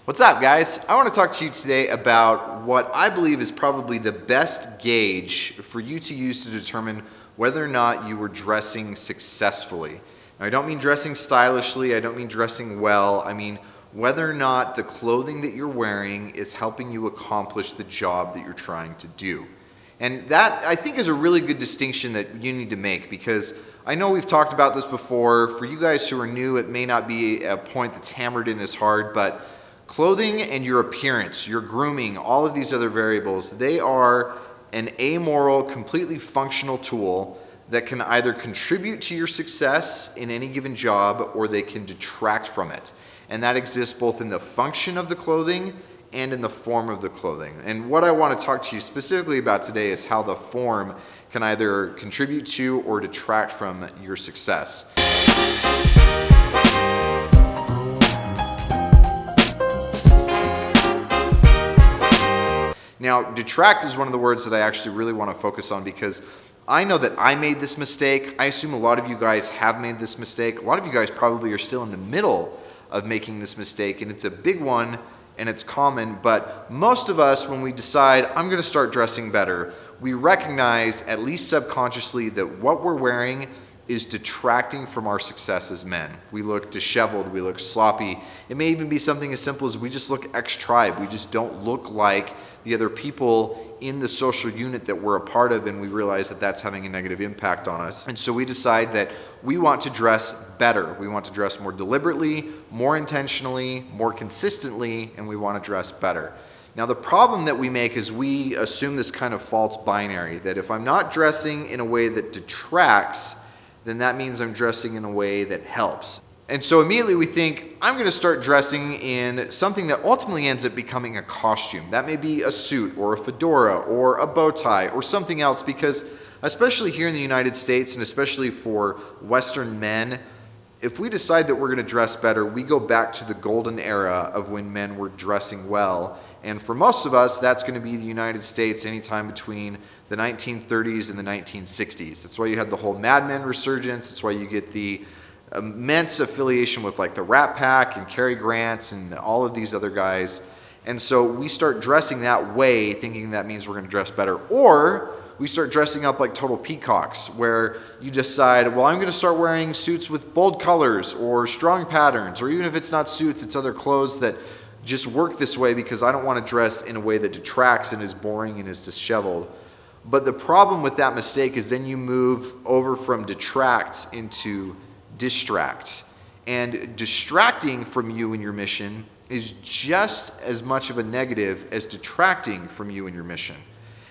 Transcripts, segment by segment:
What's up, guys? I want to talk to you today about what I believe is probably the best gauge for you to use to determine whether or not you were dressing successfully. Now, I don't mean dressing stylishly, I don't mean dressing well, I mean whether or not the clothing that you're wearing is helping you accomplish the job that you're trying to do. And that, I think, is a really good distinction that you need to make, because I know we've talked about this before. For you guys who are new, it may not be a point that's hammered in as hard, but clothing and your appearance, your grooming, all of these other variables, they are an amoral, completely functional tool that can either contribute to your success in any given job or they can detract from it. And that exists both in the function of the clothing and in the form of the clothing. And what I want to talk to you specifically about today is how the form can either contribute to or detract from your success. Now, detract is one of the words that I actually really want to focus on, because I know that I made this mistake. I assume a lot of you guys have made this mistake. A lot of you guys probably are still in the middle of making this mistake, and it's a big one and it's common, but most of us, when we decide, I'm going to start dressing better, we recognize, at least subconsciously, that what we're wearing is detracting from our success as men. We look disheveled, we look sloppy. It may even be something as simple as we just look ex-tribe. We just don't look like the other people in the social unit that we're a part of, and we realize that that's having a negative impact on us. And so we decide that we want to dress better. We want to dress more deliberately, more intentionally, more consistently, and we want to dress better. Now, the problem that we make is we assume this kind of false binary, that if I'm not dressing in a way that detracts, then that means I'm dressing in a way that helps. And so immediately we think, I'm going to start dressing in something that ultimately ends up becoming a costume. That may be a suit or a fedora or a bow tie or something else, because especially here in the United States, and especially for Western men, if we decide that we're going to dress better, we go back to the golden era of when men were dressing well. And for most of us, that's going to be the United States anytime between the 1930s and the 1960s. That's why you had the whole Mad Men resurgence. That's why you get the immense affiliation with like the Rat Pack and Cary Grant and all of these other guys. And so we start dressing that way, thinking that means we're going to dress better. Or we start dressing up like total peacocks, where you decide, well, I'm going to start wearing suits with bold colors or strong patterns, or even if it's not suits, it's other clothes that just work this way because I don't want to dress in a way that detracts and is boring and is disheveled. But the problem with that mistake is then you move over from detract into distract. And distracting from you and your mission is just as much of a negative as detracting from you and your mission.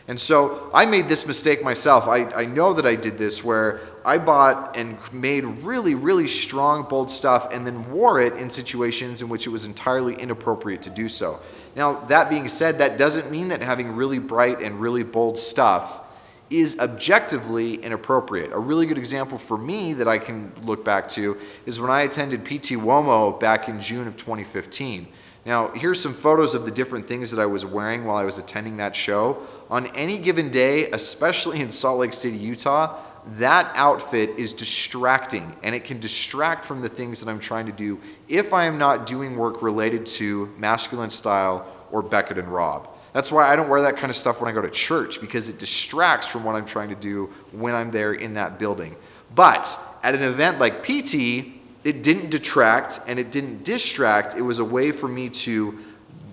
And so I made this mistake myself. I know that I did this, where I bought and made really, really strong, bold stuff and then wore it in situations in which it was entirely inappropriate to do so. Now, that being said, that doesn't mean that having really bright and really bold stuff is objectively inappropriate. A really good example for me that I can look back to is when I attended PT Womo back in June of 2015. Now, here's some photos of the different things that I was wearing while I was attending that show. On any given day, especially in Salt Lake City, Utah, that outfit is distracting, and it can distract from the things that I'm trying to do if I am not doing work related to Masculine Style or Beckett and Rob. That's why I don't wear that kind of stuff when I go to church, because it distracts from what I'm trying to do when I'm there in that building. But at an event like PT, it didn't detract and it didn't distract. It was a way for me to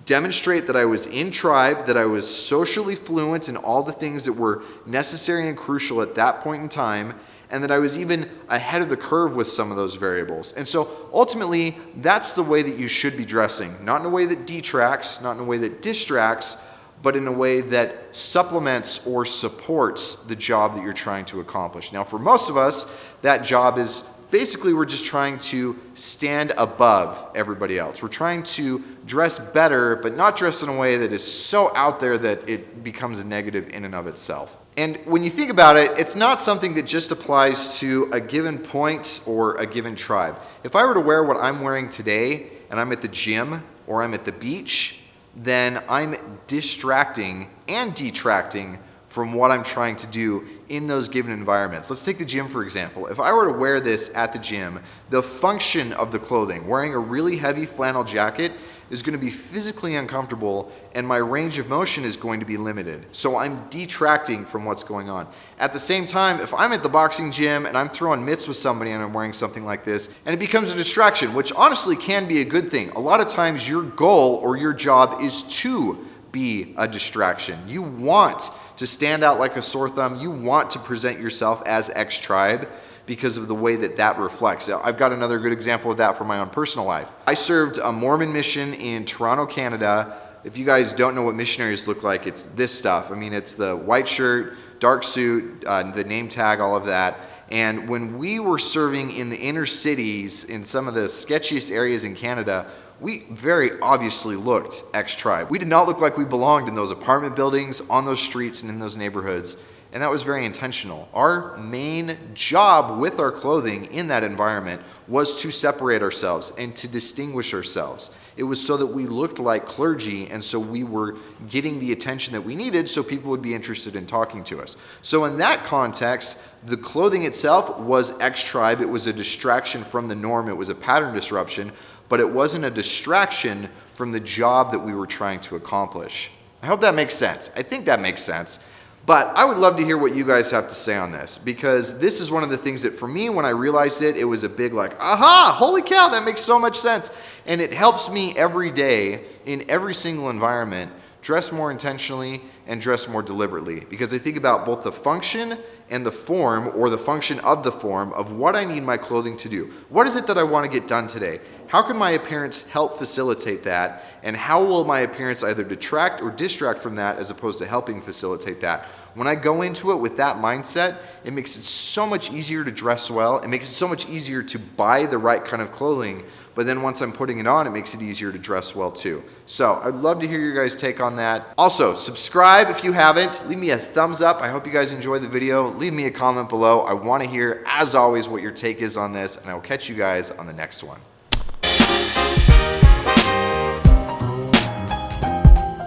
demonstrate that I was in tribe, that I was socially fluent in all the things that were necessary and crucial at that point in time, and that I was even ahead of the curve with some of those variables. And so ultimately, that's the way that you should be dressing. Not in a way that detracts, not in a way that distracts, but in a way that supplements or supports the job that you're trying to accomplish. Now, for most of us, that job is basically we're just trying to stand above everybody else. We're trying to dress better, but not dress in a way that is so out there that it becomes a negative in and of itself. And when you think about it, it's not something that just applies to a given point or a given tribe. If I were to wear what I'm wearing today and I'm at the gym or I'm at the beach, then I'm distracting and detracting from what I'm trying to do in those given environments. Let's take the gym, for example. If I were to wear this at the gym, the function of the clothing, wearing a really heavy flannel jacket, is going to be physically uncomfortable and my range of motion is going to be limited. So I'm detracting from what's going on. At the same time, if I'm at the boxing gym and I'm throwing mitts with somebody and I'm wearing something like this, and it becomes a distraction, which honestly can be a good thing. A lot of times your goal or your job is to be a distraction. You want to stand out like a sore thumb. You want to present yourself as X tribe because of the way that that reflects. I've got another good example of that from my own personal life. I served a Mormon mission in Toronto, Canada. If you guys don't know what missionaries look like, it's this stuff. I mean, it's the white shirt, dark suit, the name tag, all of that. And when we were serving in the inner cities, in some of the sketchiest areas in Canada, we very obviously looked X-Tribe. We did not look like we belonged in those apartment buildings, on those streets, and in those neighborhoods. And that was very intentional. Our main job with our clothing in that environment was to separate ourselves and to distinguish ourselves. It was so that we looked like clergy, and so we were getting the attention that we needed so people would be interested in talking to us. So in that context, the clothing itself was X-Tribe. It was a distraction from the norm. It was a pattern disruption, but it wasn't a distraction from the job that we were trying to accomplish. I hope that makes sense. I think that makes sense. But I would love to hear what you guys have to say on this, because this is one of the things that for me, when I realized it, it was a big like, aha, holy cow, that makes so much sense. And it helps me every day in every single environment dress more intentionally and dress more deliberately, because I think about both the function and the form, or the function of the form, of what I need my clothing to do. What is it that I want to get done today? How can my appearance help facilitate that? And how will my appearance either detract or distract from that as opposed to helping facilitate that? When I go into it with that mindset, it makes it so much easier to dress well. It makes it so much easier to buy the right kind of clothing. But then once I'm putting it on, it makes it easier to dress well too. So I'd love to hear your guys' take on that. Also, subscribe if you haven't. Leave me a thumbs up. I hope you guys enjoyed the video. Leave me a comment below. I want to hear, as always, what your take is on this, and I will catch you guys on the next one.